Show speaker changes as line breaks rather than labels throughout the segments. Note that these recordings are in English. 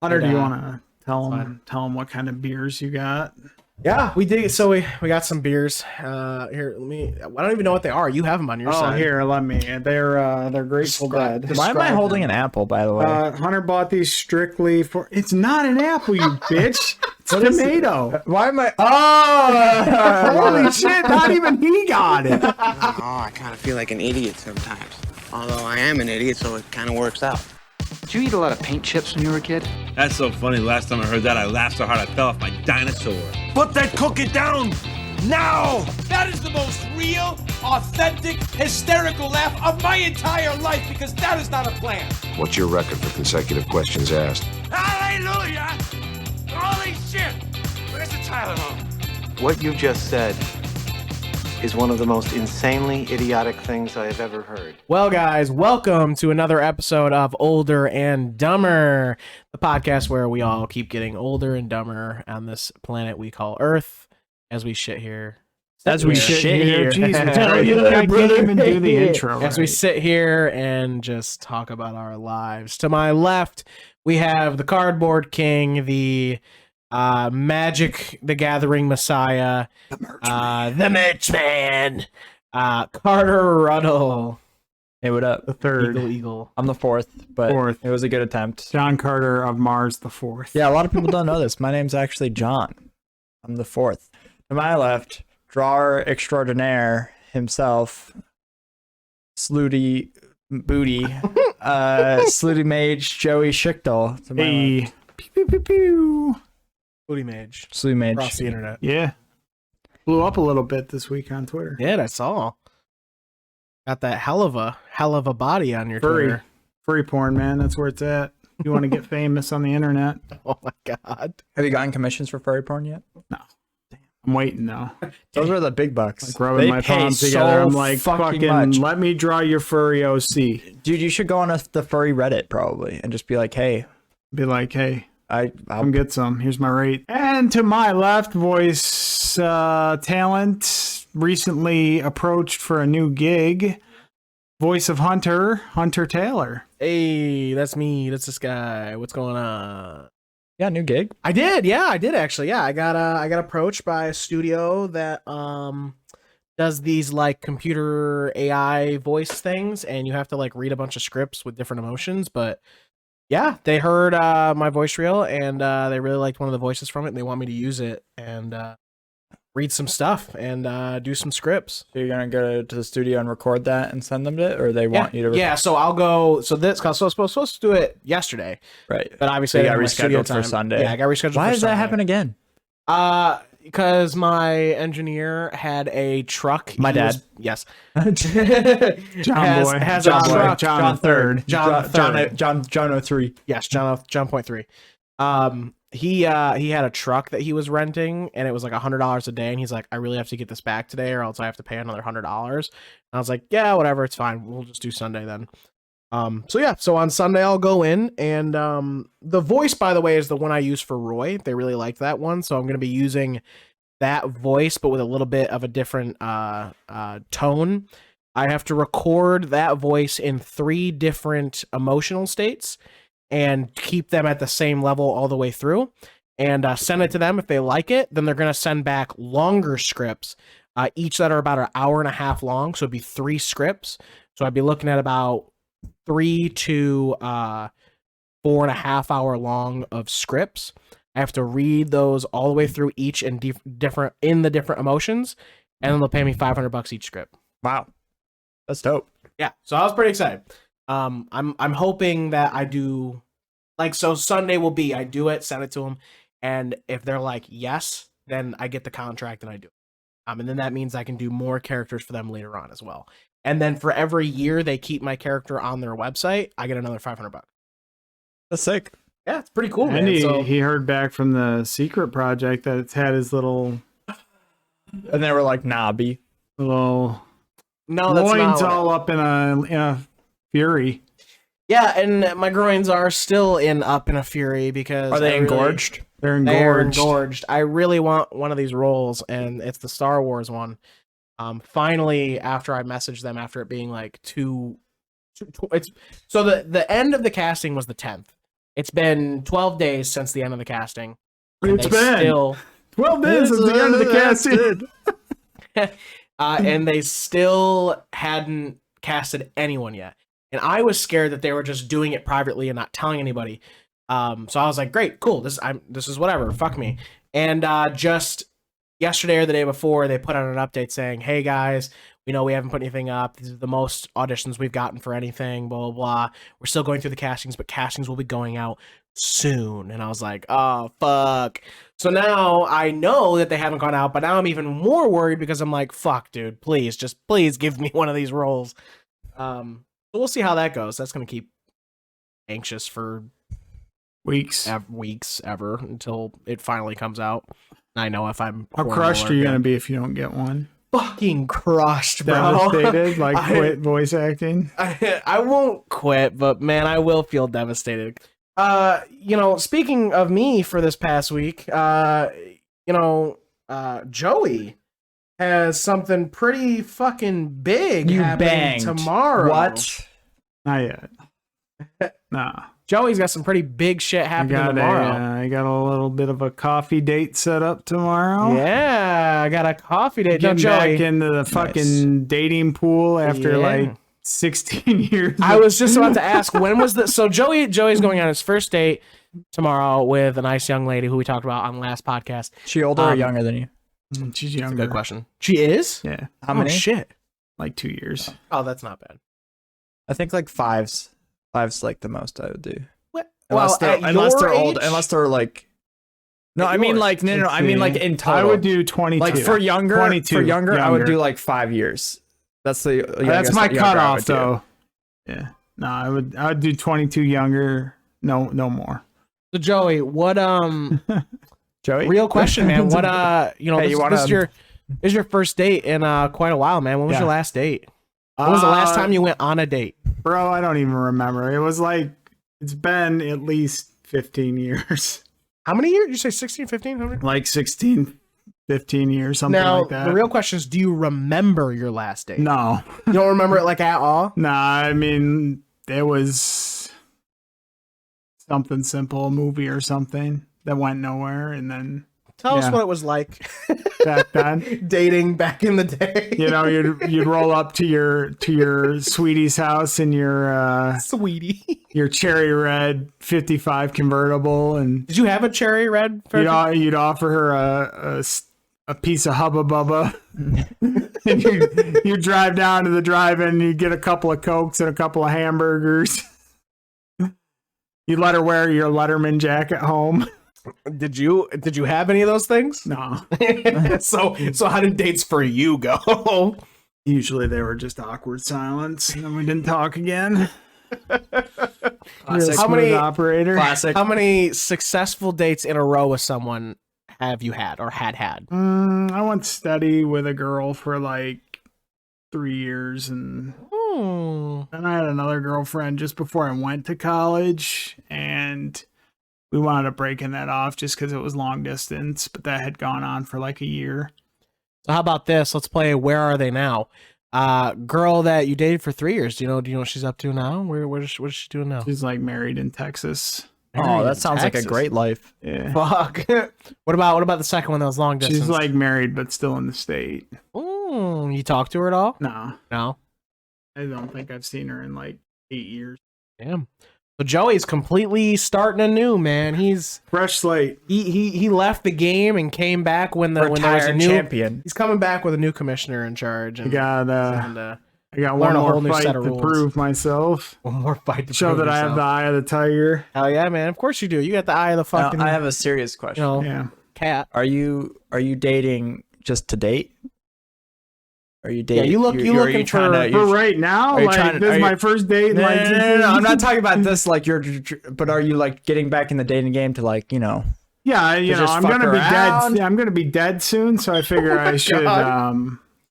Hunter, do you want to tell them what kind of beers you got?
Yeah, we did. So we got some beers. Here, let me. I don't even know what they are. You have them on your side.
Oh, here, let me. They're Grateful Dead.
Why am I holding an apple, by the way?
Hunter bought these strictly for. It's not an apple, you bitch. It's a tomato.
Why am I?
Holy shit! Not even he got it.
Oh, I kind of feel like an idiot sometimes. Although I am an idiot, so it kind of works out.
Did you eat a lot of paint chips when you were a kid?
That's so funny. Last time I heard that, I laughed so hard I fell off my dinosaur. Put that cookie down now!
That is the most real, authentic, hysterical laugh of my entire life because that is not a plan.
What's your record for consecutive questions asked?
Hallelujah! Holy shit! Where's the Tylenol?
What you just said is one of the most insanely idiotic things I have ever heard.
Well, guys, welcome to another episode of Older and Dumber, the podcast where we all keep getting older and dumber on this planet we call Earth as we shit here.
Jeez, I can't even do the intro.
As we sit here and just talk about our lives. To my left, we have the Cardboard King, the Magic the Gathering Messiah, the Merch Man, Carter Ruttle.
Hey, what up?
The third.
Eagle.
I'm the fourth, but
Fourth.
it was a good attempt.
John Carter of Mars the Fourth.
Yeah, a lot of people don't know this. My name's actually John. I'm the fourth. To my left, drawer extraordinaire himself, Slooty Booty, Slooty Mage Joey Schichtel. To my
Hey.
left.
Pew, pew, pew, pew.
Slooty Mage.
Slooty Mage.
Across the internet.
Yeah. Blew up a little bit this week on Twitter.
Yeah, I saw. Got that hell of a body on your
Furry.
Twitter.
Furry porn, man. That's where it's at. You want to get famous on the internet?
Oh my god.
Have you gotten commissions for furry porn yet?
I'm waiting though.
Those are the big bucks.
Like rubbing my
pay
palms together.
so
I'm like, fucking
much.
let me draw your furry OC.
Dude, you should go on the furry Reddit probably and just be like, hey,
Be like, hey,
I'll
come get some. Here's my rate. And to my left, voice talent, recently approached for a new gig. Voice of Hunter Taylor.
Hey, that's me. That's this guy. What's going on?
yeah, new gig.
I did actually. Yeah, I got approached by a studio that does these like computer AI voice things, and you have to like read a bunch of scripts with different emotions. But yeah, they heard my voice reel, and they really liked one of the voices from it, and they want me to use it and read some stuff and do some scripts.
So you're gonna go to the studio and record that and send them it, or they want you to?
Yeah, so I'll go. So this, cause I was supposed to do it yesterday,
right.
but obviously
So you
I
got
didn't have my studio
rescheduled for
time.
Sunday.
Yeah, I got rescheduled.
Why
for
does that
Sunday.
happen again?
Because my engineer had a truck.
My dad.
Yes.
John Boy.
Has
John
a
Boy.
truck.
John third.
John third.
John 03.
Yes, John point three. He had a truck that he was renting, and it was like $100 a day, and he's like, I really have to get this back today, or else I have to pay another $100. And I was like, yeah, whatever, it's fine. We'll just do Sunday then. So on Sunday I'll go in, and the voice, by the way, is the one I use for Roy. They really liked that one, so I'm gonna be using that voice, but with a little bit of a different tone. I have to record that voice in 3 different emotional states and keep them at the same level all the way through, and send it to them. If they like it, then they're gonna send back longer scripts, each that are about an hour and a half long. So it'd be 3 scripts. So I'd be looking at about 3 to 4.5 hour long of scripts. I have to read those all the way through each and different emotions, and then they'll pay me $500 each script.
Wow, that's dope.
Yeah, so I was pretty excited. I'm hoping that I do, like, so Sunday will be I do it, send it to them, and if they're like yes, then I get the contract and I do it. And then that means I can do more characters for them later on as well. And then for every year they keep my character on their website, I get another $500.
That's sick.
Yeah, it's pretty cool,
And
man.
he heard back from the secret project that it's had his little
And they were like, nah, B.
no,
that's
loins
not
all up in a fury.
Yeah, and my groins are still up in a fury because
Are they engorged?
They're
They are
engorged.
engorged. I really want one of these rolls, and it's the Star Wars one. Finally, after I messaged them, after it being like it's so the end of the casting was the 10th. It's been 12 days since the end of the casting.
It's
They
been
still
12 days since the end of the casting.
and they still hadn't casted anyone yet. And I was scared that they were just doing it privately and not telling anybody. So I was like, great, cool. This is whatever. Fuck me. And just yesterday or the day before, they put out an update saying, hey guys, we know we haven't put anything up. These are the most auditions we've gotten for anything, blah, blah, blah. We're still going through the castings, but castings will be going out soon. And I was like, oh, fuck. So now I know that they haven't gone out, but now I'm even more worried because I'm like, fuck, dude, please give me one of these roles. So we'll see how that goes. That's going to keep anxious for
Weeks.
weeks ever until it finally comes out. I know if I'm
How crushed are you going to be if you don't get one?
fucking crushed, bro.
Devastated, like quit voice acting.
I won't quit, but man, I will feel devastated. Speaking of me for this past week, Joey has something pretty fucking big happening
banged.
tomorrow.
What?
Not yet. Nah.
Joey's got some pretty big shit happening tomorrow.
I got a little bit of a coffee date set up tomorrow.
Yeah, I got a coffee date.
Getting
Joey,
back into the fucking dating pool after like 16 years.
I was just about to ask, when was the so Joey's going on his first date tomorrow with a nice young lady who we talked about on the last podcast.
She older or younger than you?
She's
That's a
younger.
good question. She is?
Yeah,
How many?
Oh, shit.
like 2 years.
Oh, that's not bad.
I think like five's like the most I would do.
What?
Unless they're old, unless they're like. No,
At
I mean
yours.
like no, I mean like in total.
I would do 22.
like for younger.
22
For younger, I would
younger.
do like 5 years. That's the.
That's my
younger I
cutoff,
would do.
though. Yeah, no, I would do 22 younger. No more.
So Joey, what
Joey.
real question, man. What
Hey,
this is your first date in quite a while, man. When was
Yeah.
your last date? When was the last time you went on a date?
Bro, I don't even remember. It was like it's been at least 15 years.
How many years? Did you say 16, 15? How many?
Like 16, 15 years, something
Now,
like that.
the real question is, do you remember your last date?
No.
You don't remember it like at all?
Nah, I mean, it was something simple, a movie or something that went nowhere. And then
Tell us
Yeah.
what it was like
back then,
dating back in the day.
you know, you'd roll up to your sweetie's house in your
Sweetie.
your cherry red 55 convertible, and
Did you have a cherry red?
you'd offer her a piece of Hubba Bubba, and you drive down to the drive-in, and you get a couple of Cokes and a couple of hamburgers. You let her wear your Letterman jacket home.
Did you have any of those things?
No,
so how did dates for you go?
usually they were just awkward silence, and then we didn't talk again.
Classic.
How many-
operator?
Classic.
How many successful dates in a row with someone have you had or had?
I went steady with a girl for like 3 years, and then I had another girlfriend just before I went to college, and we wound up breaking that off just because it was long distance, but that had gone on for like a year.
So how about this? Let's play Where Are They Now? Girl that you dated for 3 years. Do you know what she's up to now? What is she doing now?
She's like married in Texas.
Oh, that sounds like a great life.
Yeah.
Fuck. What about the second one that was long distance?
She's like married, but still in the state.
You talked to her at all?
No,
No.
I don't think I've seen her in like 8 years.
Damn. So Joey's completely starting anew, man. He's
Fresh slate.
he left the game and came back when there was a
Retired
new
champion.
He's coming back with a new commissioner in charge.
I
And,
got
and,
I got
learn
one
a whole
more
new
fight
set
to
of rules.
prove myself.
one more fight to
Show
prove
that I have
yourself.
the eye of the tiger.
Hell yeah, man. Of course you do. You got the eye of the
Now,
fucking
I have a serious question.
Yeah.
cat.
Are you dating just to date? Are you dating?
you look- you
are
looking
trying
for-
to-
For right now,
are you
like
trying to-
this
are
is
you-
my first date. in
No,
like
no, I'm not talking about this. Like but are you like getting back in the dating game to like
Yeah, you know,
just
I'm
fuck
gonna be
around?
dead. I'm gonna be dead soon, so I figure I should,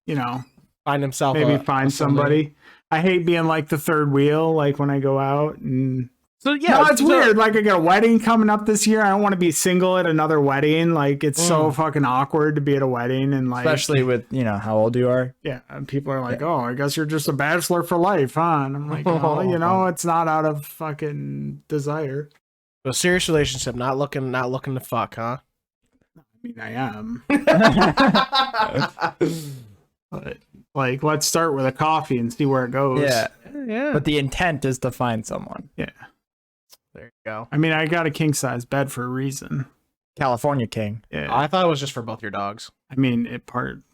you know,
Find himself
maybe
a-
find
a
somebody. I hate being like the third wheel, like when I go out and.
So yeah,
No, it's
so-
weird. Like I got a wedding coming up this year. I don't want to be single at another wedding. Like it's so fucking awkward to be at a wedding and like,
especially with how old you are.
yeah, and people are like, "Oh, I guess you're just a bachelor for life, huh?" And I'm like, "Oh, you know, it's not out of fucking desire."
A serious relationship, not looking to fuck, huh?
I mean, I am. But like, let's start with a coffee and see where it goes.
Yeah.
Yeah.
But the intent is to find someone.
Yeah.
There you go.
I mean, I got a king size bed for a reason.
California king.
Yeah.
I thought it was just for both your dogs.
I mean,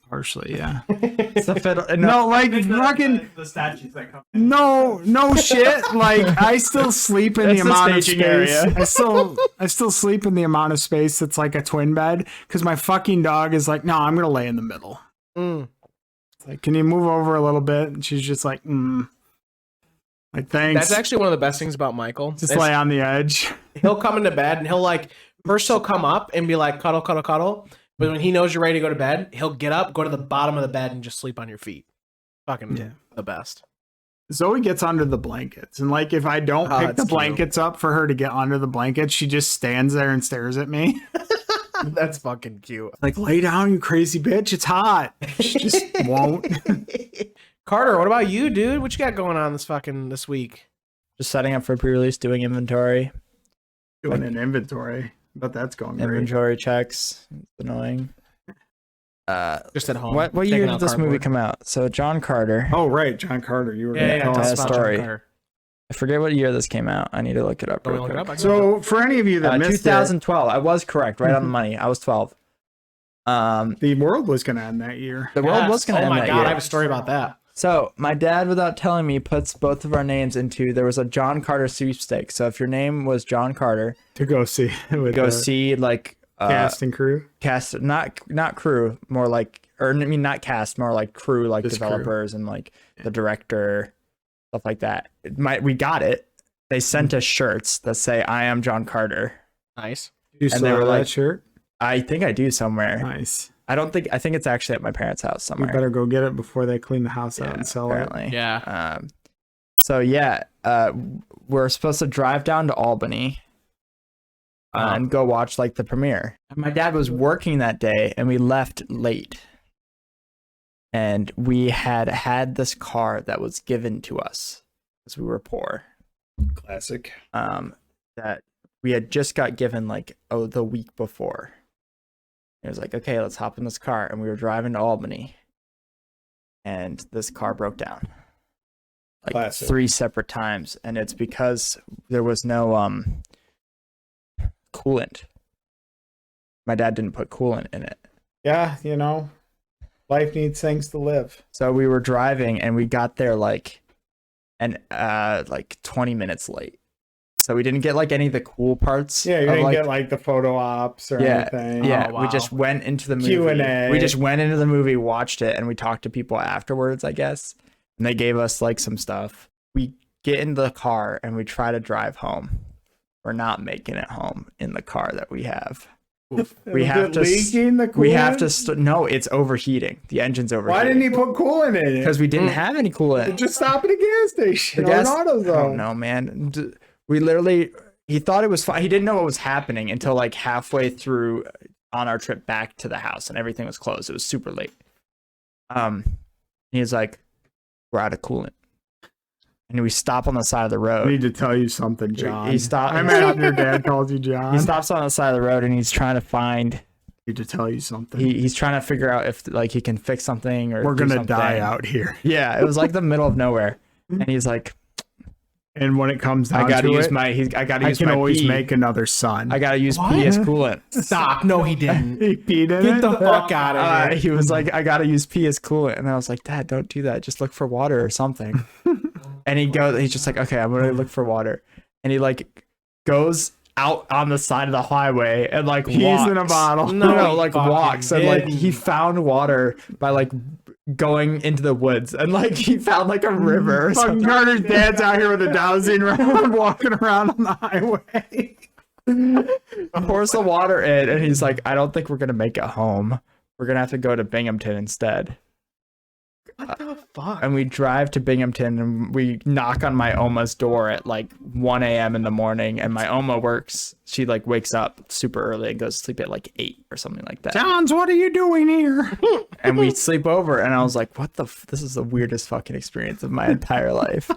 partially, yeah.
It's a fiddle.
No, like fucking
The statues that come.
no shit. Like I still sleep in the
It's the
amount of
staging
space.
area.
I still sleep in the amount of space that's like a twin bed because my fucking dog is like, no, I'm gonna lay in the middle.
Mm.
It's like, can you move over a little bit? And she's just like, like thanks.
That's actually one of the best things about Michael.
just
is
lay on the edge.
He'll come into bed and he'll like first he'll come up and be like cuddle, cuddle, cuddle. But when he knows you're ready to go to bed, he'll get up, go to the bottom of the bed, and just sleep on your feet. Fucking the best.
Zoe gets under the blankets, and like if I don't pick
that's
the
cute.
blankets up for her to get under the blankets, she just stands there and stares at me.
That's fucking cute.
Like, lay down, you crazy bitch. It's hot. She just won't.
Carter, what about you, dude? What you got going on this week?
Just setting up for pre-release, doing inventory.
Doing an inventory, but that's going great.
Inventory checks. It's annoying.
Just at home.
What
taking
year
out
did this movie
cardboard.
come out? So John Carter.
Oh, right, John Carter. You were
Yeah,
gonna tell
tell
us.
us about
story.
John Carter.
I forget what year this came out. I need to look it up.
Don't
Real
we look it
quick.
up? I can look it
So, for any of you that missed
2012. I was correct, right on the money. I was 12.
it, the world was going to end that year.
The world was going to
Oh
end
my
that
god,
year.
I have a story about that.
So my dad, without telling me, puts both of our names into. There was a John Carter sweepstakes. So if your name was John Carter,
To go see with
go
the
see like
cast and crew.
cast, not crew, more like, or I mean not cast, more like crew, like
Just crew.
developers and like the director, stuff like that. We got it. They sent us shirts that say "I am John Carter."
Nice.
You
And
still
they were
have
like-
that shirt?
I think I do somewhere.
Nice.
I think it's actually at my parents' house
You
somewhere.
better go get it before they clean the house out
Yeah,
and sell
apparently.
Yeah.
So yeah, we're supposed to drive down to Albany and go watch like the premiere. My dad was working that day, and we left late. And we had this car that was given to us because we were poor.
it. Classic.
That we had just got given like the week before. It was like, okay, let's hop in this car, and we were driving to Albany, and this car broke down like
Classic.
3 separate times, and it's because there was no coolant. My dad didn't put coolant in it.
Yeah, life needs things to live.
So we were driving, and we got there like 20 minutes late. So we didn't get like any of the cool parts.
Yeah, you
of,
didn't
like,
get like the photo ops or
Yeah,
anything.
yeah.
Oh, wow.
We just went into the movie.
Q&A.
We just went into the movie, watched it, and we talked to people afterwards, I guess. And they gave us like some stuff. We get in the car and we try to drive home. We're not making it home in the car that we have. We
Is
have
it
to.
leaking the coolant?
We have to. No, it's overheating. The engine's overheating.
Why didn't he put coolant in it?
Because we didn't have any coolant.
Just stop at a gas station
The
or an
gas- I
AutoZone.
don't know, man. We literally. He thought it was fine. He didn't know what was happening until like halfway through on our trip back to the house, and everything was closed. It was super late. He was like, "We're out of coolant," and we stop on the side of the
I
road.
need to tell you something, John.
He stopped-
I'm at your dad calls you John.
He stops on the side of the road, and he's trying to find.
I need to tell you something.
He's trying to figure out if like he can fix something or
We're
do
gonna die
something.
out here.
Yeah, it was like the middle of nowhere, and he's like,
And when it comes down
"I gotta
to
use
it,
my. I gotta
I
use
can
my
always
pee.
make another son.
I gotta use
What?
pee as coolant."
Stop. No, he didn't.
He peed in
Get
it.
the fuck out of here.
He was like, "I gotta use pee as coolant," and I was like, "Dad, don't do that. Just look for water or something." And he's just like, "Okay, I'm gonna look for water," and he like goes out on the side of the highway and like
Pees
walks.
in a bottle.
No, he
like
fucking
walks and like
didn't.
he found water by like going into the woods and like he found like a river or
Fucking
something.
Carter's dad's out here with a dowsing rod walking around on the highway.
Pours the water in, and he's like, "I don't think we're gonna make it home. We're gonna have to go to Binghamton instead."
What the fuck?
And we drive to Binghamton, and we knock on my Oma's door at like 1 a.m. in the morning, and my Oma works. She like wakes up super early and goes to sleep at like 8 or something like that.
Johns, what are you doing here?
And we sleep over, and I was like, "What the? This is the weirdest fucking experience of my entire life."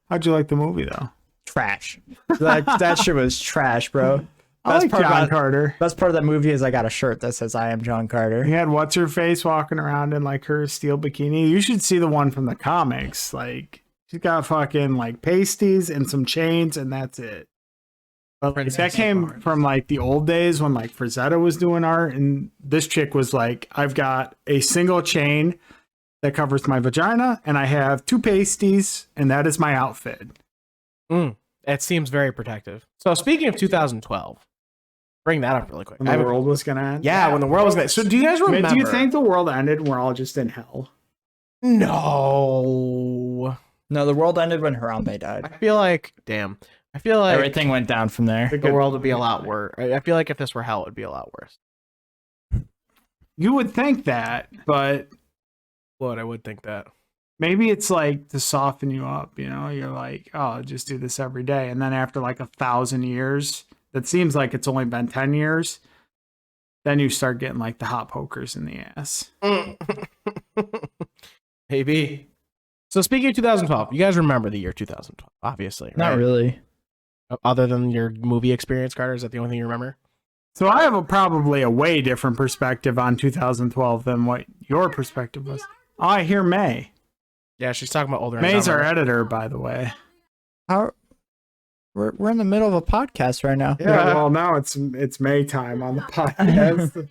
How'd you like the movie though?
trash. That shit was trash, bro.
I like John Carter.
Best part of that movie is I got a shirt that says I am John Carter.
He had what's her face walking around in like her steel bikini. You should see the one from the comics. Like she's got fucking like pasties and some chains, and that's it. But like, that came from like the old days when like Frazetta was doing art, and this chick was like, I've got a single chain that covers my vagina, and I have 2 pasties, and that is my outfit.
It seems very protective. So speaking of 2012, bring that up really quick.
When the world was gonna end.
Yeah, when the world was gonna. So do you guys remember?
Do you think the world ended and we're all just in hell?
No.
No, the world ended when Harambe died.
I feel like
Everything went down from there.
the world would be a lot worse. I feel like if this were hell, it would be a lot worse.
You would think that, but
What? I would think that.
maybe it's like to soften you up, you know? You're like, oh, just do this every day. And then after like 1,000 years, that seems like it's only been 10 years, then you start getting like the hot pokers in the ass.
Maybe. So speaking of 2012, you guys remember the year 2012, obviously, right?
Not really.
Other than your movie experience, Carter, is that the only thing you remember?
So I have probably a way different perspective on 2012 than what your perspective was. Oh, I hear May.
Yeah, she's talking about older.
May's our editor, by the way.
How? We're in the middle of a podcast right now.
Yeah, well, now it's May time on the podcast.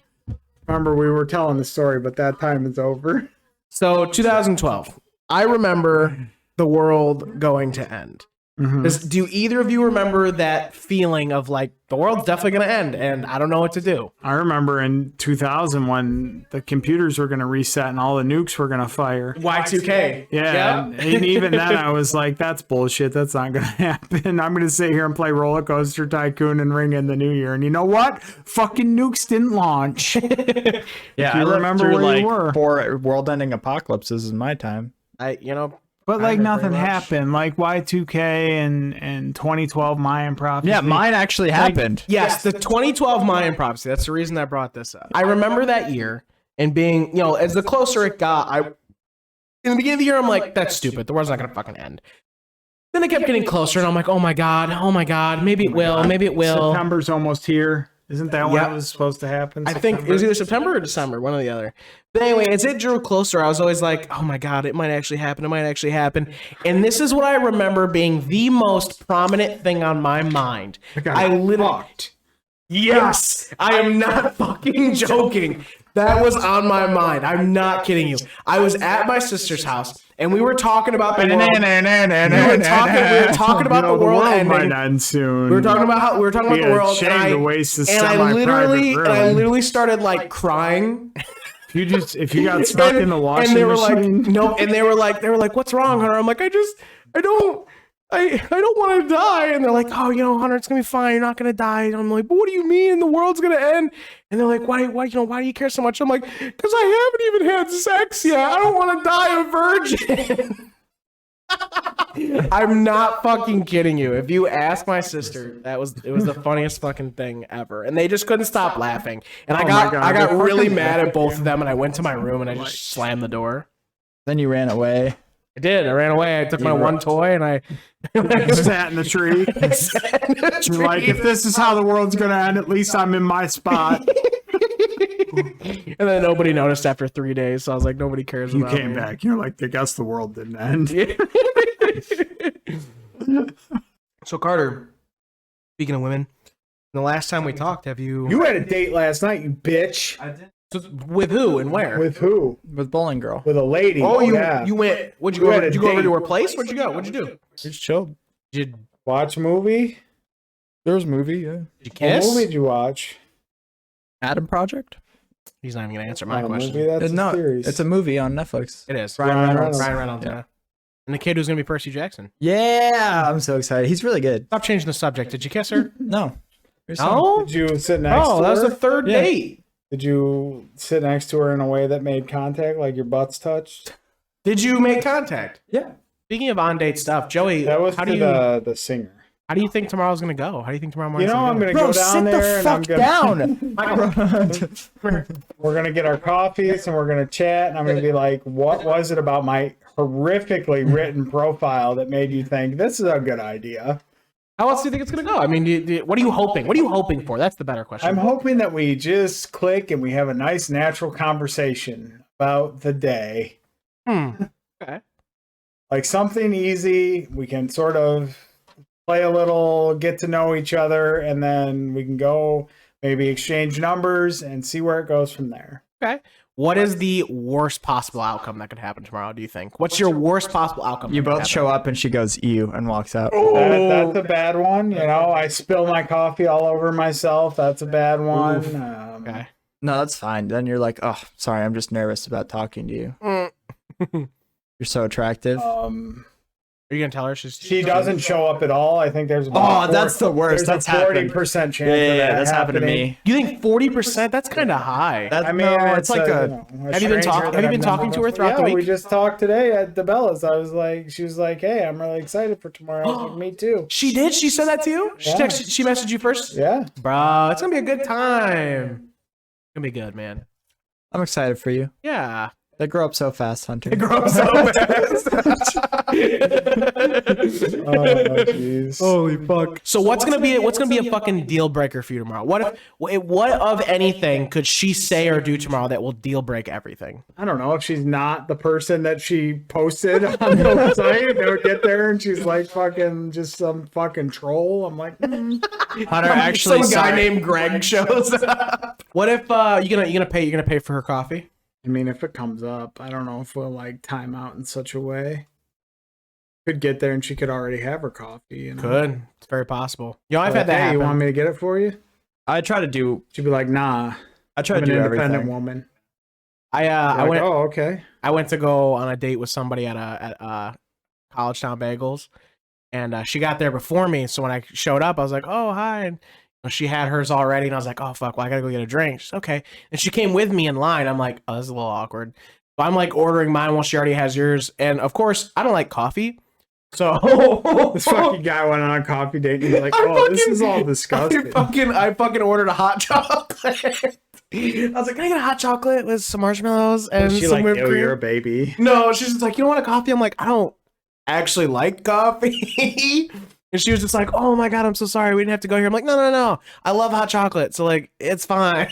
Remember, we were telling the story, but that time is over.
So 2012, I remember the world going to end. Do either of you remember that feeling of like the world's definitely going to end and I don't know what to do?
I remember in 2000 when the computers were going to reset and all the nukes were going to fire.
Y2K.
Yeah, and even then I was like, that's bullshit. That's not going to happen. I'm going to sit here and play Roller Coaster Tycoon and ring in the new year. And you know what? Fucking nukes didn't launch.
Yeah,
you
I
remember
remember
where
like
you were.
4 world-ending apocalypses in my time.
But like
Kinda,
nothing
pretty much.
happened. Like Y2K and 2012 Mayan prophecy.
Yeah, mine actually happened.
Yes, the 2012 Mayan prophecy. That's the reason I brought this up. I remember that year and being, as the closer it got, in the beginning of the year, I'm like, that's stupid. The world's not going to fucking end. Then it kept getting closer and I'm like, oh my God, maybe it will, maybe it will.
September's almost here. Isn't that when
Yep.
it was supposed to happen?
I think it was either September or December, one or the other. But anyway, as it drew closer, I was always like, oh my God, it might actually happen. It might actually happen. And this is what I remember being the most prominent thing on my mind. I literally. Yes, I am not fucking joking. That was on my mind. I'm not kidding you. I was at my sister's house and we were talking about the world. We were talking about the world ending.
Might end soon.
We were talking about the world, and I literally started like crying.
If you got stuck in the washing
and they were
machine.
like, no, and they were like, what's wrong, Hunter? I'm like, I don't want to die. And they're like, oh, Hunter, it's gonna be fine. You're not gonna die. And I'm like, but what do you mean? The world's gonna end? And they're like, why do you care so much? I'm like, because I haven't even had sex yet. I don't want to die a virgin. I'm not fucking kidding you. If you ask my sister, it was the funniest fucking thing ever. And they just couldn't stop laughing. And I got really mad at both of them and I went to my room and I just slammed the door.
Then you ran away.
I did. I ran away. I took my one toy and I
sat in the tree. You're like, if this is how the world's gonna end, at least I'm in my spot.
And then nobody noticed after 3 days, so I was like, nobody cares about me.
You came back. You're like, I guess the world didn't end.
So Carter, speaking of women, the last time we talked, have you?
You had a date last night, you bitch.
I did. So, with who and where?
With who?
With Bowling Girl.
With a lady.
Oh, you went. Did you go over to her place? Where'd you go? What'd you do?
Just chilled.
Did you
watch a movie?
There was a movie, yeah.
Did you kiss?
What movie did you watch?
Adam Project?
He's not even gonna answer my question.
Movie, that's
No,
a series.
it's a movie on Netflix.
It is.
Ryan Reynolds.
Ryan Reynolds, yeah. And the kid who's gonna be Percy Jackson.
Yeah, I'm so excited. He's really good.
Stop changing the subject. Did you kiss her?
No.
No?
Did you sit next to her?
Oh, that was the third date.
Did you sit next to her in a way that made contact, like your butts touched?
Did you make contact?
Yeah.
Speaking of on-date stuff, Joey,
That was
how
to
do you
the singer.
how do you think tomorrow's gonna go? How do you think tomorrow morning's
I'm
gonna
gonna
go?
go down there and I'm gonna
down.
we're gonna get our coffees and we're gonna chat and I'm gonna be like, what was it about my horrifically written profile that made you think this is a good idea?
How else do you think it's gonna go? I mean, what are you hoping? What are you hoping for? That's the better question.
I'm hoping that we just click and we have a nice natural conversation about the day.
Okay.
Like something easy. We can sort of play a little, get to know each other, and then we can go maybe exchange numbers and see where it goes from there.
Okay. What is the worst possible outcome that could happen tomorrow, do you think? What's your worst possible outcome?
You both show up and she goes ew and walks out.
That's a bad one. You know, I spill my coffee all over myself. That's a bad one.
Okay.
No, that's fine. Then you're like, oh, sorry, I'm just nervous about talking to you. You're so attractive.
Are you gonna tell her
she doesn't show up at all? I think there's
that's the worst. That's
a 40% chance.
Yeah, that's happened to me.
You think 40%? That's kind of high.
I mean,
it's like a.
Have you been talking to her throughout the week?
We just talked today at the Bellas. She was like, "Hey, I'm really excited for tomorrow." I was like, "Me too."
She did. She said that to you. She messaged you first.
Yeah,
bro, it's gonna be a good time. It's gonna be good, man.
I'm excited for you.
Yeah.
They grow up so fast, Hunter.
They grow up so fast.
Oh jeez.
Holy fuck. So what's gonna be a fucking deal breaker for you tomorrow? What of anything could she say or do tomorrow that will deal break everything?
I don't know if she's not the person that she posted on the website. They would get there and she's like fucking just some fucking troll. I'm like,
Hunter actually
some guy named Greg shows up. What if you're gonna pay for her coffee?
I mean, if it comes up, I don't know if we'll like time out in such a way. Could get there and she could already have her coffee. You know?
Could. It's very possible. You know, I've had that
Hey,
happen.
you want me to get it for you?
I try to do.
She'd be like, nah.
I try
I'm
to do
an independent
everything.
woman.
I went.
Oh, okay.
I went to go on a date with somebody at College Town Bagels, and she got there before me. So when I showed up, I was like, "Oh, hi." And she had hers already, and I was like, "Oh fuck, well, I gotta go get a drink." She's okay, and she came with me in line. I'm like, "Oh, this is a little awkward." So I'm like ordering mine while she already has yours, and of course, I don't like coffee. So
this fucking guy went on a coffee date and he's like, "Oh, this is all disgusting."
I fucking ordered a hot chocolate. I was like, "Can I get a hot chocolate with some marshmallows and
she
some
like,
whipped
"Ew,
cream?"
you're a baby.
No, she's just like, "You don't want a coffee?" I'm like, "I don't actually like coffee." And she was just like, "Oh my god, I'm so sorry. We didn't have to go here." I'm like, No. I love hot chocolate, so like, it's fine."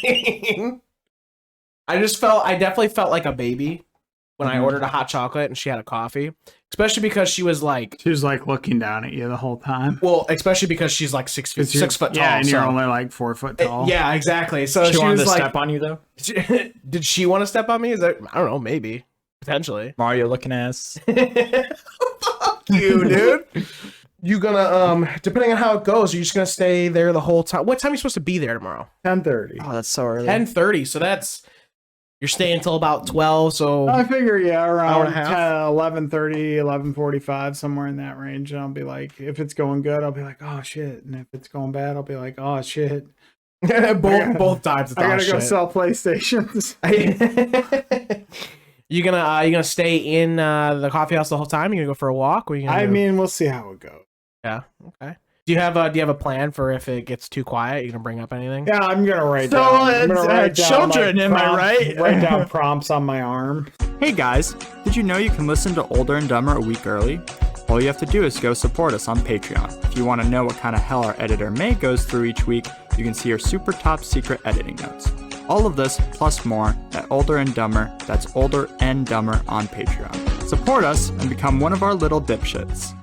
I definitely felt like a baby when I ordered a hot chocolate and she had a coffee, especially because she was like
looking down at you the whole time.
Well, especially because she's like 6 foot tall.
Yeah, and you're
so-
only like 4 foot tall.
Yeah, exactly. So she
wanted
was
to
like,
step on you though.
did she want to step on me? Is that, I don't know, maybe, potentially.
Mario looking ass.
Fuck you, dude. You gonna depending on how it goes, are you just gonna stay there the whole time? What time are you supposed to be there tomorrow?
10:30.
Oh, that's so early.
10:30. So that's you're staying until about 12. So
I figure, yeah,
Hour
around
and a half?
11:30, 11:45, somewhere in that range. And I'll be like, if it's going good, I'll be like, "Oh shit," and if it's going bad, I'll be like, "Oh shit."
both times. It's
I gotta
all
go
shit.
sell PlayStations.
You gonna stay in the coffee house the whole time? You gonna go for a walk? Or you gonna
I
do-
mean, we'll see how it goes.
yeah, okay. Do you have a plan for if it gets too quiet? You gonna bring up anything?
Yeah, I'm gonna write
So
down. I'm
it's,
gonna write down,
children, am I
prompts-
right?
Write down prompts on my arm.
Hey guys, did you know you can listen to Older and Dumber a week early? All you have to do is go support us on Patreon. If you want to know what kind of hell our editor May goes through each week, you can see her super top secret editing notes. All of this plus more at Older and Dumber. That's Older and Dumber on Patreon. Support us and become one of our little dipshits.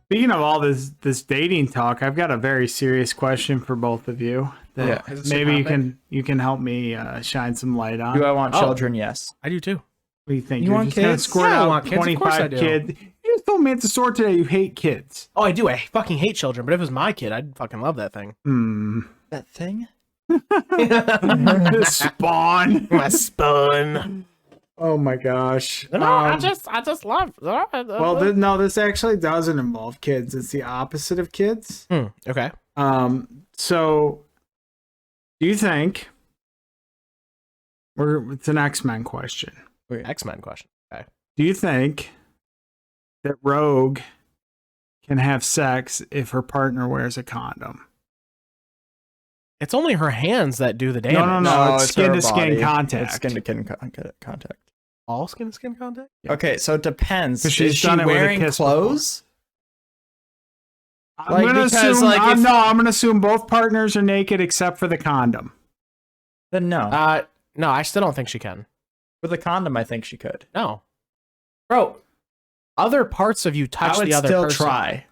Speaking of all this dating talk, I've got a very serious question for both of you. That
Is this a
maybe
topic?
you can help me shine some light on.
Do I want
Oh.
children? Yes.
I do too.
What do you think?
You
You're
want
just gonna
kids?
squirt
Yeah, I
out
want kids. Of course I
25
do.
kids. You just told me at the store today you hate kids.
Oh, I do. I fucking hate children, but if it was my kid, I'd fucking love that thing.
That thing?
Spawn.
My spoon.
Oh my gosh.
I just love.
Well, no, this actually doesn't involve kids. It's the opposite of kids.
Okay.
So do you think it's an X-Men question.
X-Men question. Okay.
Do you think that Rogue can have sex if her partner wears a condom?
It's only her hands that do the damage.
No, it's
her
skin-to-skin
body.
contact.
It's skin-to-skin contact.
All skin to skin contact.
Okay, so it depends.
'Cause she's
Is she
done it with a
wearing
kiss
clothes?
I'm gonna assume both partners are naked except for the condom.
Then no.
No, I still don't think she can.
With a condom, I think she could.
No. Bro, other parts of you touch
I would
the other
still
person.
try.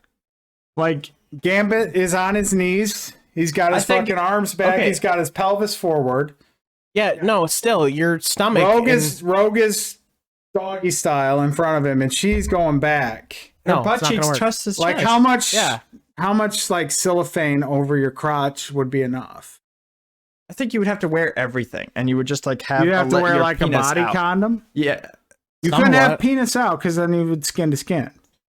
Like Gambit is on his knees. He's got his fucking arms back.
okay.
He's got his pelvis forward.
Yeah, no, still, your stomach.
Rogue is doggy style in front of him, and she's going back.
Her
No,
butt
it's not
cheeks
gonna work.
trust his
Like
chest.
how much like cellophane over your crotch would be enough?
I think you would have to wear everything, and you would just like have.
You'd have to
let
wear
your
like a
penis
body
out.
condom.
Yeah.
You couldn't have
Somewhat.
penis out because then you would skin to skin.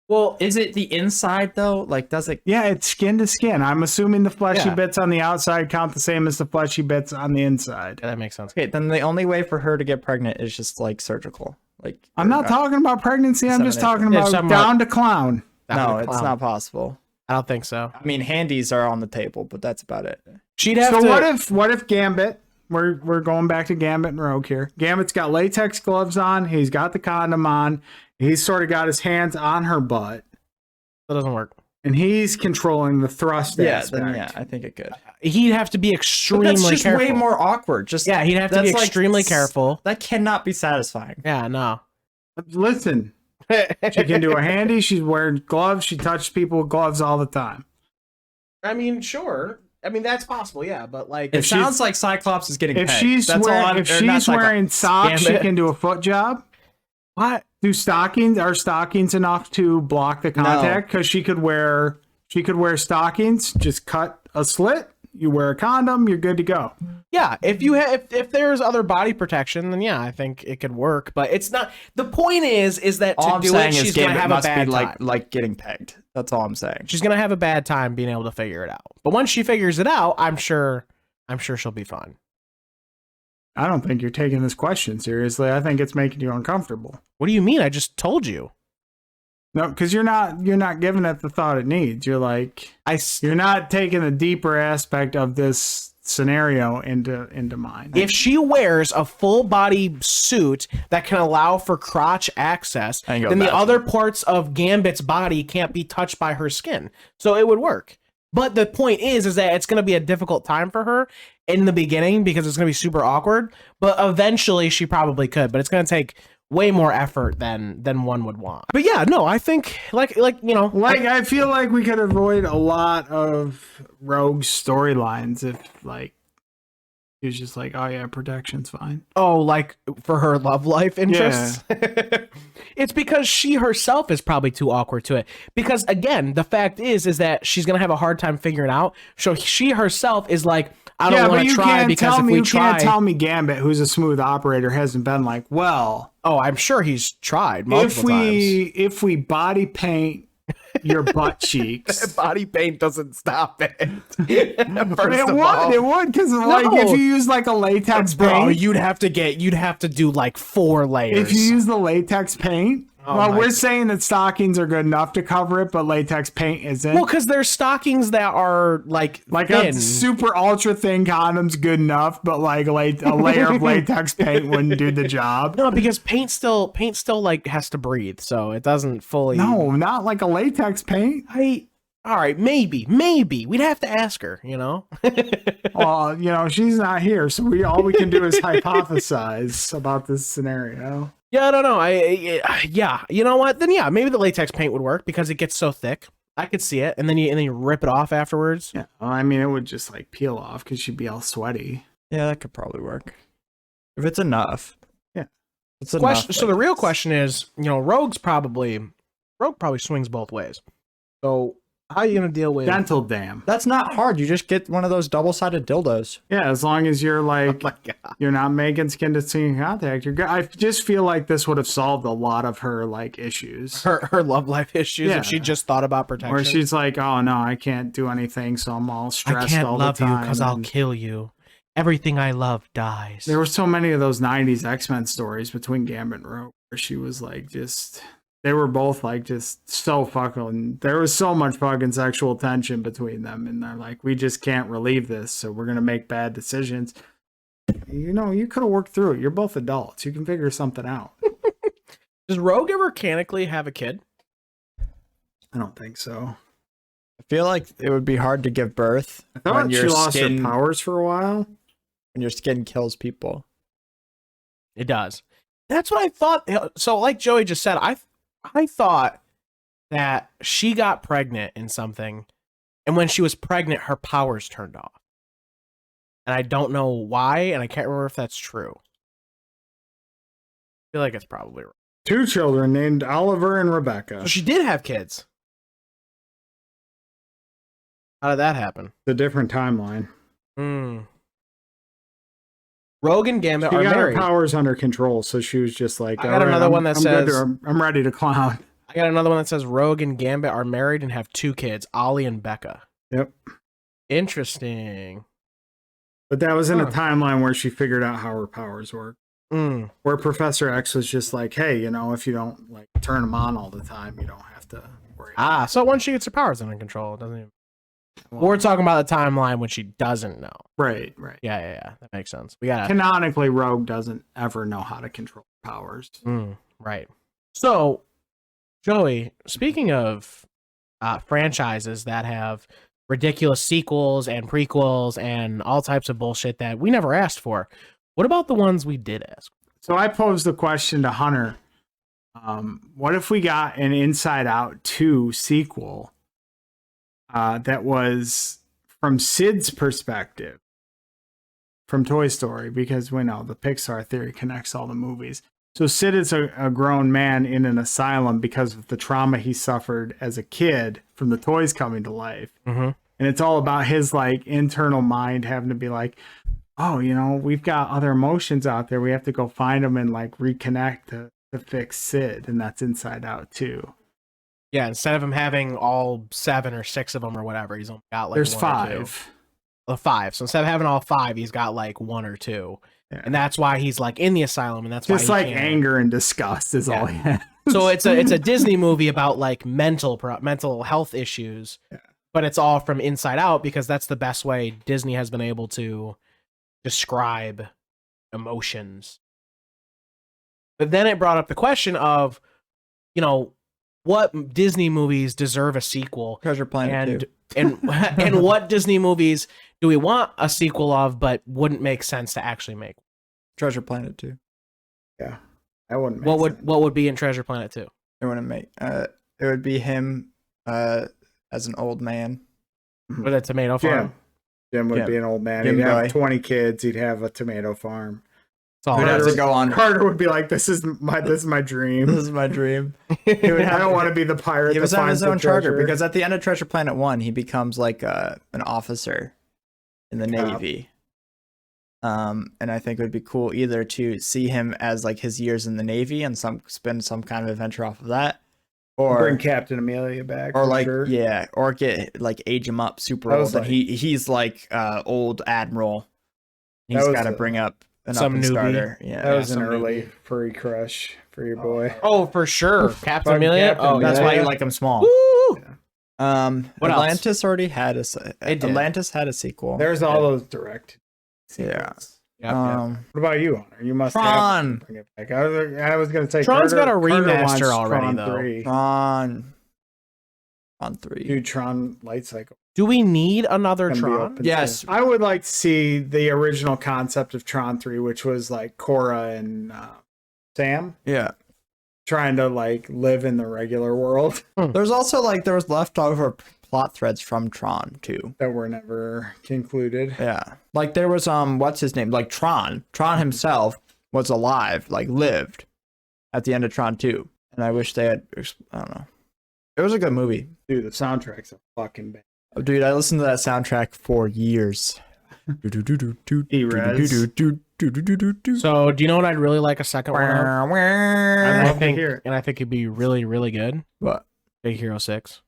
Well, is it the inside though? Like, does it?
Yeah, it's skin to skin. I'm assuming the fleshy
Yeah.
bits on the outside count the same as the fleshy bits on the inside.
Yeah, that makes sense.
Okay, then the only way for her to get pregnant is just like surgical. Like,
I'm not talking about pregnancy. I'm just talking
Yeah,
about
something
down to clown.
No, it's not possible.
I don't think so.
I mean, handies are on the table, but that's about it.
She'd have
So
to.
what if Gambit? We're going back to Gambit and Rogue here. Gambit's got latex gloves on. He's got the condom on. He's sort of got his hands on her butt,
That doesn't work.
and he's controlling the thrust
Yeah,
aspect.
then yeah, I think it could.
He'd have to be
But
extremely
that's just
careful.
way more awkward. Just
Yeah, he'd have to be
that's like
extremely careful.
That cannot be satisfying.
Yeah, no.
Listen, she can do a handy. She's wearing gloves. She touches people with gloves all the time.
I mean, sure. I mean, that's possible, yeah, but like.
It sounds like Cyclops is getting
If
pegged.
she's
That's all
wearing,
I'm,
if
or not
she's
Cyclops.
wearing socks, she
Gambit.
can do a foot job.
What?
Do stockings are stockings enough to block the contact? Because she could wear stockings. Just cut a slit. You wear a condom. You're good to go.
Yeah, if you have, if there's other body protection, then yeah, I think it could work. But it's not. The point is that
All
to
I'm
do
saying
it,
is
she's gonna
Gambit
have a
must
bad
be
time.
like getting pegged. That's all I'm saying.
She's gonna have a bad time being able to figure it out. But once she figures it out, I'm sure she'll be fine.
I don't think you're taking this question seriously. I think it's making you uncomfortable.
What do you mean? I just told you.
No, because you're not giving it the thought it needs. You're like you're not taking the deeper aspect of this scenario into mind.
If she wears a full body suit that can allow for crotch access,
I ain't
then
going
the
back.
other parts of Gambit's body can't be touched by her skin. So it would work. But the point is that it's going to be a difficult time for her in the beginning because it's going to be super awkward. But eventually she probably could. But it's going to take way more effort than one would want. But yeah, no, I think like you know,
I feel like we could avoid a lot of Rogue storylines if like he was just like, oh yeah, protection's fine.
oh, like for her love life interests. It's because she herself is probably too awkward to it. Because again, the fact is that she's gonna have a hard time figuring it out. So she herself is like, I don't want to try because if we try,
can't tell me Gambit, who's a smooth operator, hasn't been like, well,
oh, I'm sure he's tried multiple times.
if we body paint your butt cheeks.
Body paint doesn't stop it.
It would because like if you use like a latex
bro,
paint,
you'd have to do like 4 layers.
if you use the latex paint. Well,
my
we're saying that stockings are good enough to cover it, but latex paint isn't.
well, because there's stockings that are like thin.
a super ultra thin condom's good enough, but like a layer of latex paint wouldn't do the job.
No, because paint still like has to breathe, so it doesn't fully.
No, not like a latex paint.
All right, maybe we'd have to ask her. You know.
Well, you know, she's not here, so all we can do is hypothesize about this scenario.
Yeah, I don't know. Yeah, you know what? Then yeah, maybe the latex paint would work because it gets so thick. I could see it, and then you rip it off afterwards.
Yeah, well, I mean, it would just like peel off because she'd be all sweaty.
Yeah, that could probably work if it's enough.
Yeah,
it's
Question.
enough.
So the real question is, you know, Rogue probably swings both ways. So how are you gonna deal with
Dental dam.
That's not hard. You just get one of those double-sided dildos.
Yeah, as long as you're like,
Oh my God.
you're not making skin to skin contact, you're good. I just feel like this would have solved a lot of her like issues.
her love life issues
Yeah.
if she just thought about protection?
Where she's like, oh no, I can't do anything, so I'm all
I
stressed
can't
all
love
the
you
time.
because I'll
And
kill you. Everything I love dies.
there were so many of those 90s X-Men stories between Gambit and Rogue where she was like they were both like just so fucking, there was so much fucking sexual tension between them, and they're like, we just can't relieve this, so we're gonna make bad decisions. You know, you could have worked through it. You're both adults. You can figure something out.
Does Rogue ever mechanically have a kid?
I don't think so.
I feel like it would be hard to give birth
I thought she lost her powers for a while.
when your skin kills people.
It does. That's what I thought. So, like Joey just said, I thought that she got pregnant in something, and when she was pregnant, her powers turned off. And I don't know why, and I can't remember if that's true. I feel like it's probably wrong.
2 children named Oliver and Rebecca.
So she did have kids. How did that happen?
The different timeline.
Rogue and Gambit
She
are
got
married.
her powers under control, so she was just like,
I got another one that says-
I'm ready to clown.
I got another one that says Rogue and Gambit are married and have 2 kids, Ollie and Becca.
Yep.
Interesting.
But that was in a timeline where she figured out how her powers work. Where Professor X was just like, hey, you know, if you don't like turn them on all the time, you don't have to worry.
So once she gets her powers under control, it doesn't even... We're talking about the timeline when she doesn't know.
Right.
Yeah. That makes sense. We got
Canonically, Rogue doesn't ever know how to control powers.
Right. So, Joey, speaking of franchises that have ridiculous sequels and prequels and all types of bullshit that we never asked for, what about the ones we did ask?
So I posed the question to Hunter. What if we got an Inside Out 2 sequel that was from Sid's perspective, from Toy Story, because we know the Pixar theory connects all the movies. So Sid is a grown man in an asylum because of the trauma he suffered as a kid from the toys coming to life. And it's all about his like internal mind having to be like, oh, you know, we've got other emotions out there. We have to go find them and like reconnect to fix Sid. And that's Inside Out too.
Yeah, instead of him having all 7 or 6 of them or whatever, he's only got like
There's
1
5.
or 2. Well, 5. So instead of having all 5, he's got like 1 or 2.
Yeah.
And that's why he's like in the asylum, and that's
just
why he
like
can't...
anger and disgust is all he has.
So it's a Disney movie about like mental health issues, but it's all from Inside Out because that's the best way Disney has been able to describe emotions. But then it brought up the question of, you know, what Disney movies deserve a sequel?
Treasure Planet 2.
and what Disney movies do we want a sequel of, but wouldn't make sense to actually make?
Treasure Planet 2.
Yeah, that wouldn't. Make
What
sense.
would be in Treasure Planet 2?
It wouldn't make. It would be him as an old man.
With a tomato farm.
Jim would be an old man.
Jim
He'd have
Boy.
20 kids. He'd have a tomato farm.
It's all
We'd have to go on.
Carter would be like, "This is my dream.
This is my dream.
I don't want to be the pirate."
He
that
was on
finds
his
the
own charter
treasure."
because at the end of Treasure Planet 1, he becomes like an officer in the Navy. And I think it would be cool either to see him as like his years in the Navy and spend some kind of adventure off of that, or
bring Captain Amelia back,
or
for
like
sure.
or get like age him up super
That
old,
was
and
like-
he's like old admiral.
That
He's
was
got to
a-
bring up an
some
up and
newbie.
starter. Yeah,
That was an
some
early
newbie.
furry crush for your boy.
Oh, for sure. Captain
Fucking
Amelia?
Captain
Oh,
That's
Yeah.
why you like him small.
Woo! What else?
Atlantis already had
did.
Atlantis had a sequel.
There's all those direct.
Yeah.
Yep,
Um,
What about you, Hunter? You must
Tron.
have to bring it back. I was going to say
Tron's got a
Carter
remaster
wants
already,
Tron
though.
3.
Tron 3.
Dude, Tron Light Cycle.
Do we need another
can be
Tron?
open
Yes.
too. I would like to see the original concept of Tron 3, which was like Cora and Sam
Yeah.
trying to like live in the regular world
There's also like there was leftover plot threads from Tron too.
that were never concluded.
Yeah. Like there was what's his name? Like Tron himself was alive, like lived at the end of Tron 2. And I wish they had I don't know. It was a good movie.
Dude, the soundtrack's a fucking band.
Oh, dude, I listened to that soundtrack for years.
E-Res.
So, do you know what I'd really like a second one of?
I'd love to
think,
hear it.
and I think it'd be really, really good.
What?
Big Hero 6.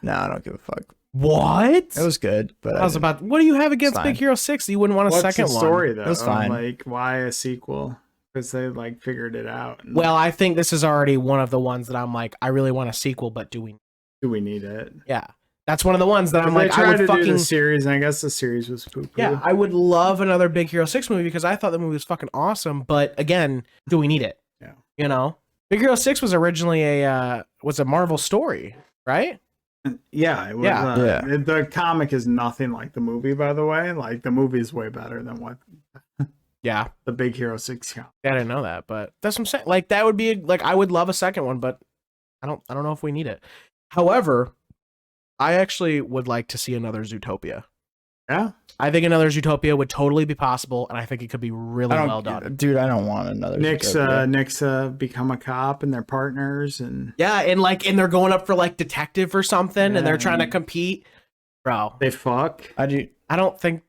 No, I don't give a fuck.
What?
It was good, but
I was about, what do you have against
It's
Big
fine.
Hero 6? You wouldn't want a
What's
second
the story
one.
though?
It was fine.
Like, why a sequel? Because they like figured it out. And
Well, I think this is already one of the ones that I'm like, I really want a sequel, but do we?
do we need it?
Yeah. That's one of the ones that I'm like,
they
I
tried
would
to do
fucking.
the series, and I guess the series was poo-poo.
Yeah, I would love another Big Hero 6 movie because I thought the movie was fucking awesome. But again, do we need it?
Yeah.
You know, Big Hero 6 was originally a Marvel story, right?
Yeah, it was,
Yeah.
the comic is nothing like the movie, by the way. Like, the movie is way better than what
Yeah.
the Big Hero 6 comic.
I didn't know that, but that's what I'm saying. Like, that would be like, I would love a second one, but I don't know if we need it. However, I actually would like to see another Zootopia.
Yeah.
I think another Zootopia would totally be possible, and I think it could be really well done.
Dude, I don't want another.
Nick's
Zootopia.
become a cop and they're partners and
Yeah, and they're going up for like detective or something, and they're trying to compete. Bro,
they fuck.
I don't think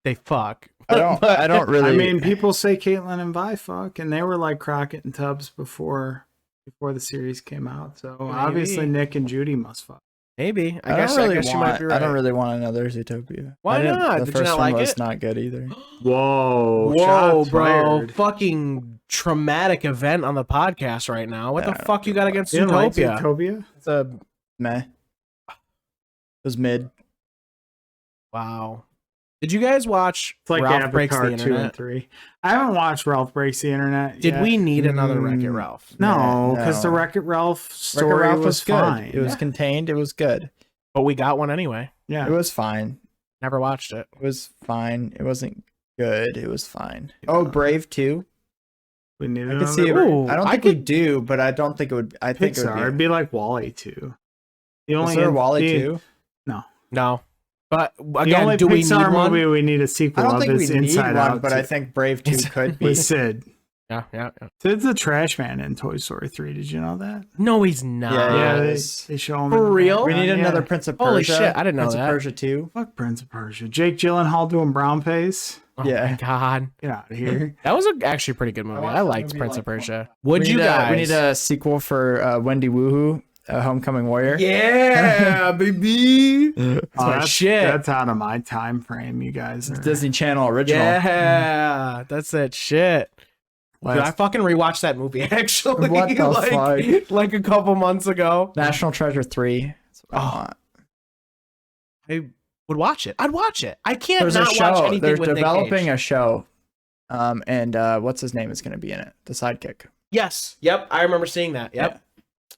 they fuck.
I don't really.
I mean, people say Caitlin and Vi fuck, and they were like Crockett and Tubbs before the series came out. So obviously Nick and Judy must fuck.
Maybe.
I guess you might be right. I don't really want another Zootopia.
Why not?
The
Did you
first
not
one
like
was
it?
not good either.
Whoa,
bro!
fired.
Fucking traumatic event on the podcast right now. What the fuck you got against
You didn't like
Zootopia?
Zootopia?
It's a
Meh. It was mid.
wow. Did you guys watch
It's like
Ralph Breaks the
Avatar 2 and
Internet?
3. I haven't watched Ralph Breaks the Internet
Did
yet.
we need another Wreck-It Ralph?
No, because the
No.
Wreck-It Ralph story
Wreck-It Ralph
was
good.
fine.
It was contained. It was good.
But we got one anyway.
Yeah.
It was fine.
Never watched it.
It was fine. It wasn't good. It was fine. Oh, Brave 2.
We needed
I could see it.
Ooh,
I don't
I
think we do, but I don't think it would. I think it
Pixar.
would
It'd be like Wall-E 2.
Is there Wall-E 2?
No. But
The
again,
only
do we
Pixar
need one?
movie we need a sequel
I don't
of
think we
is
need
Inside
one,
Out
but
2.
I think Brave 2 could be.
With Sid.
Yeah.
Sid's the trash man in Toy Story 3. Did you know that?
No, he's not.
Yeah,
Yeah,
Yes.
they show him.
For
in the
real?
We
background,
need
yeah.
another Prince of Persia.
Holy shit, I didn't know
Prince
that.
of Persia 2.
Fuck Prince of Persia. Jake Gyllenhaal doing brown face.
Oh
Yeah.
my god.
Get out of here.
That was actually a pretty good movie.
watched
I
that
liked
movie
Prince
like
of Persia.
We
Would
need
you guys?
We need a sequel for Wendy Woohoo, Homecoming Warrior.
Yeah, baby.
Oh,
my shit.
That's out of my time frame, you guys. Are,
Disney Channel original.
Yeah, that's that shit. Dude, I fucking rewatched that movie actually.
What the fuck?
Like a couple months ago.
National Treasure 3. That's what I
Oh.
want.
I would watch it. I'd watch it. I can't
There's a
not watch
show.
anything
They're
with Nick
developing
Cage.
a show. And what's his name is going to be in it? The sidekick.
Yes. Yep. I remember seeing that. Yep.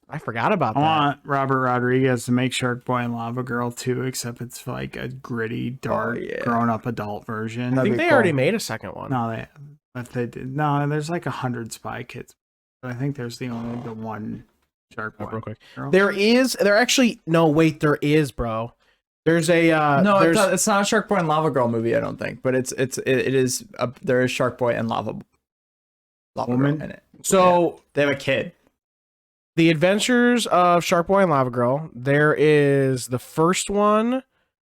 I forgot about
I
that.
want Robert Rodriguez to make Shark Boy and Lava Girl too, except it's like a gritty, dark,
yeah.
grown-up adult version.
I think
be
they
cool.
already made a second one.
No, they. If they did, no. There's like 100 Spy Kids, but I think there's the one Shark Boy.
Real quick.
Girl.
There actually no wait, there is, bro. There's a
No,
there's
it's not a Shark Boy and Lava Girl movie, I don't think. But it is there is Shark Boy and Lava
Woman?
Girl in it.
so
They have a kid.
The Adventures of Shark Boy and Lava Girl. There is the first one.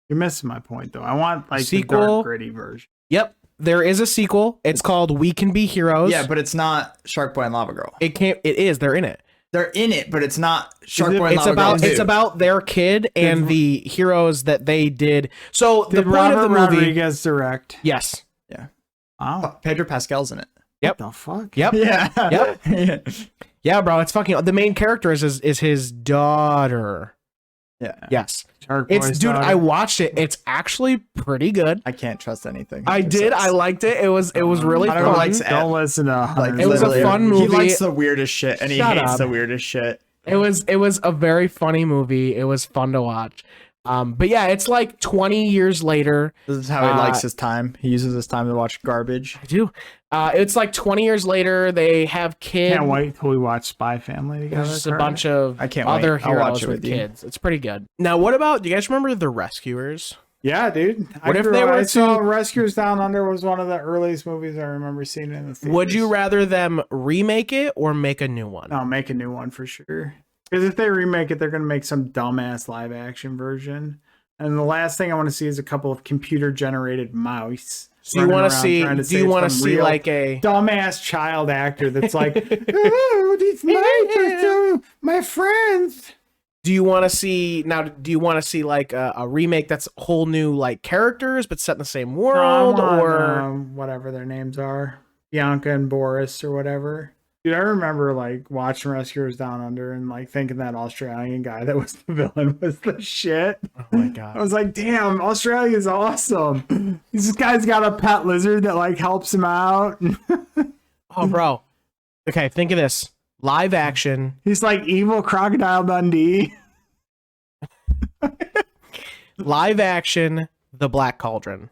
You're missing my point, though. I want like
Sequel.
the dark, gritty version.
Yep. There is a sequel. It's called We Can Be Heroes.
Yeah, but it's not Shark Boy and Lava Girl.
it is. They're in it.
They're in it, but it's not Shark
it-
Boy and
It's
Lava
about
Girl 2.
it's about their kid and the heroes that they did. So the
Did
point
Robert
of the movie.
Rodriguez direct?
Yes.
Oh,
Pedro Pascal's in it.
Yep.
what the fuck?
Yep.
Yeah.
Yep. Yeah, bro. It's fucking. The main character is his daughter.
Yeah.
Yes.
Shark
It's
Boy's
dude.
daughter.
I watched it. It's actually pretty good.
I can't trust anything.
I
he
did. I
says.
liked it. It was really
I don't
fun.
like
Don't listen to
Like,
It was a
literally,
fun
He
movie.
likes the weirdest shit, and he
Shut
hates
up.
the weirdest shit.
It was a very funny movie. It was fun to watch. But yeah, it's like 20 years later.
This is how he likes his time. He uses his time to watch garbage.
I do. It's like 20 years later. They have kids.
Can't wait till we watch Spy Family together.
There's just a
Kurt.
bunch of
I can't
other
wait. I'll watch
heroes
it
with
with you.
kids. It's pretty good. Now, what about? Do you guys remember the Rescuers?
Yeah, dude.
What if they were
I saw
to-
Rescuers Down Under was one of the earliest movies I remember seeing in the theaters.
Would you rather them remake it or make a new one?
No, make a new one for sure. Because if they remake it, they're going to make some dumbass live action version. And the last thing I want to see is a couple of computer generated mouse.
So you want to see? Do you want to see like a?
dumbass child actor that's like, oh, these mice are so my friends.
Do you want to see now? Do you want to see like a remake that's whole new like characters but set in the same world, or
whatever their names are, Bianca and Boris or whatever. Dude, I remember like watching Rescuers Down Under and like thinking that Australian guy that was the villain was the shit.
oh my
I
god,
was like, damn, Australia's awesome. This guy's got a pet lizard that like helps him out.
oh bro. Okay, think of this: live action.
He's like evil Crocodile Dundee.
Live action, The Black Cauldron.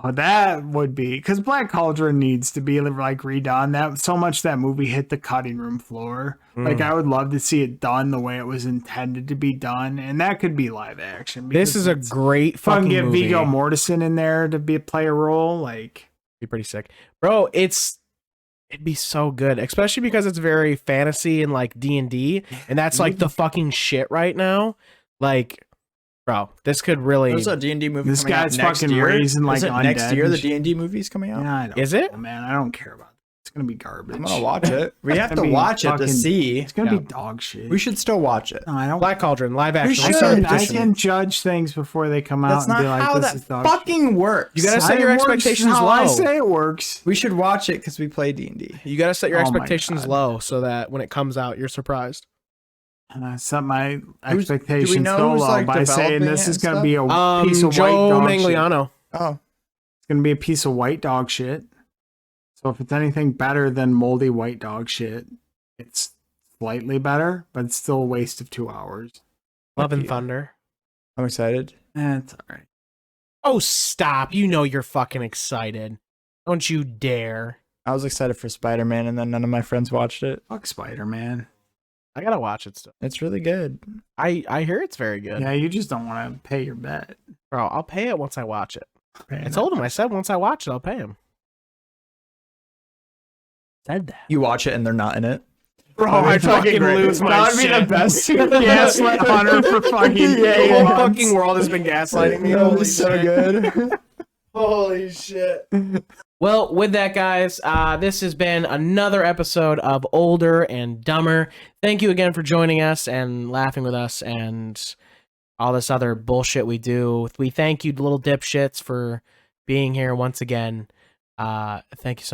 Oh, that would be because Black Cauldron needs to be like redone. That so much that movie hit the cutting room floor. Like I would love to see it done the way it was intended to be done, and that could be live action.
This is a great fucking
get
movie.
Viggo Mortensen in there to play a role. Like
Be pretty sick, bro. It'd be so good, especially because it's very fantasy and like D&D, and that's like the fucking shit right now. Like, bro, this could really.
There's a D&D movie.
This
coming out
guy's
next
fucking
year.
raising like
Is it
undead
next year.
and
The
shit.
D&D movie's coming out.
Yeah, I don't
Is it?
know, man? I don't care about it. It's gonna be garbage.
I'm gonna watch it. We have to
gonna be
watch it to
fucking-
see.
It's gonna
Yeah.
be dog shit.
We should still watch it.
No, I don't.
Black Cauldron live action.
should.
I can judge things before they come out
That's
and
not
be like,
how
"This
that
is dog shit."
fucking works.
You gotta set
It
your
works
expectations
how
low.
I say it works.
We should watch it because we play D&D.
You gotta set your
Oh my
expectations
God.
low so that when it comes out, you're surprised.
And I set my
do we
expectations
know
so
who's,
low
like,
by saying
developing
this
it
is
and
gonna be a piece of
Joe
white dog shit.
Mangliano.
Oh,
It's gonna be a piece of white dog shit. So if it's anything better than moldy white dog shit, it's slightly better, but it's still a waste of 2 hours.
Love and
you.
Thunder.
I'm excited.
It's all right.
Oh, stop! You know you're fucking excited. Don't you dare!
I was excited for Spider-Man, and then none of my friends watched it.
Fuck Spider-Man.
I gotta watch it still.
It's really good.
I hear it's very good.
Yeah, you just don't want to pay your bet.
Bro, I'll pay it once I watch it. I told him. I said once I watch it, I'll pay him. Said that.
You watch it, and they're not in it.
Bro,
That'd be
I fucking
great.
lose my
That would be
shit.
the best. Gaslit Hunter for fucking
The whole
months.
fucking world has been gaslighting me.
That'd be
Holy
so
shit.
good.
Holy shit. Well, with that, guys, this has been another episode of Older and Dumber. Thank you again for joining us and laughing with us and all this other bullshit we do. We thank you, little dipshits, for being here once again. Thank you so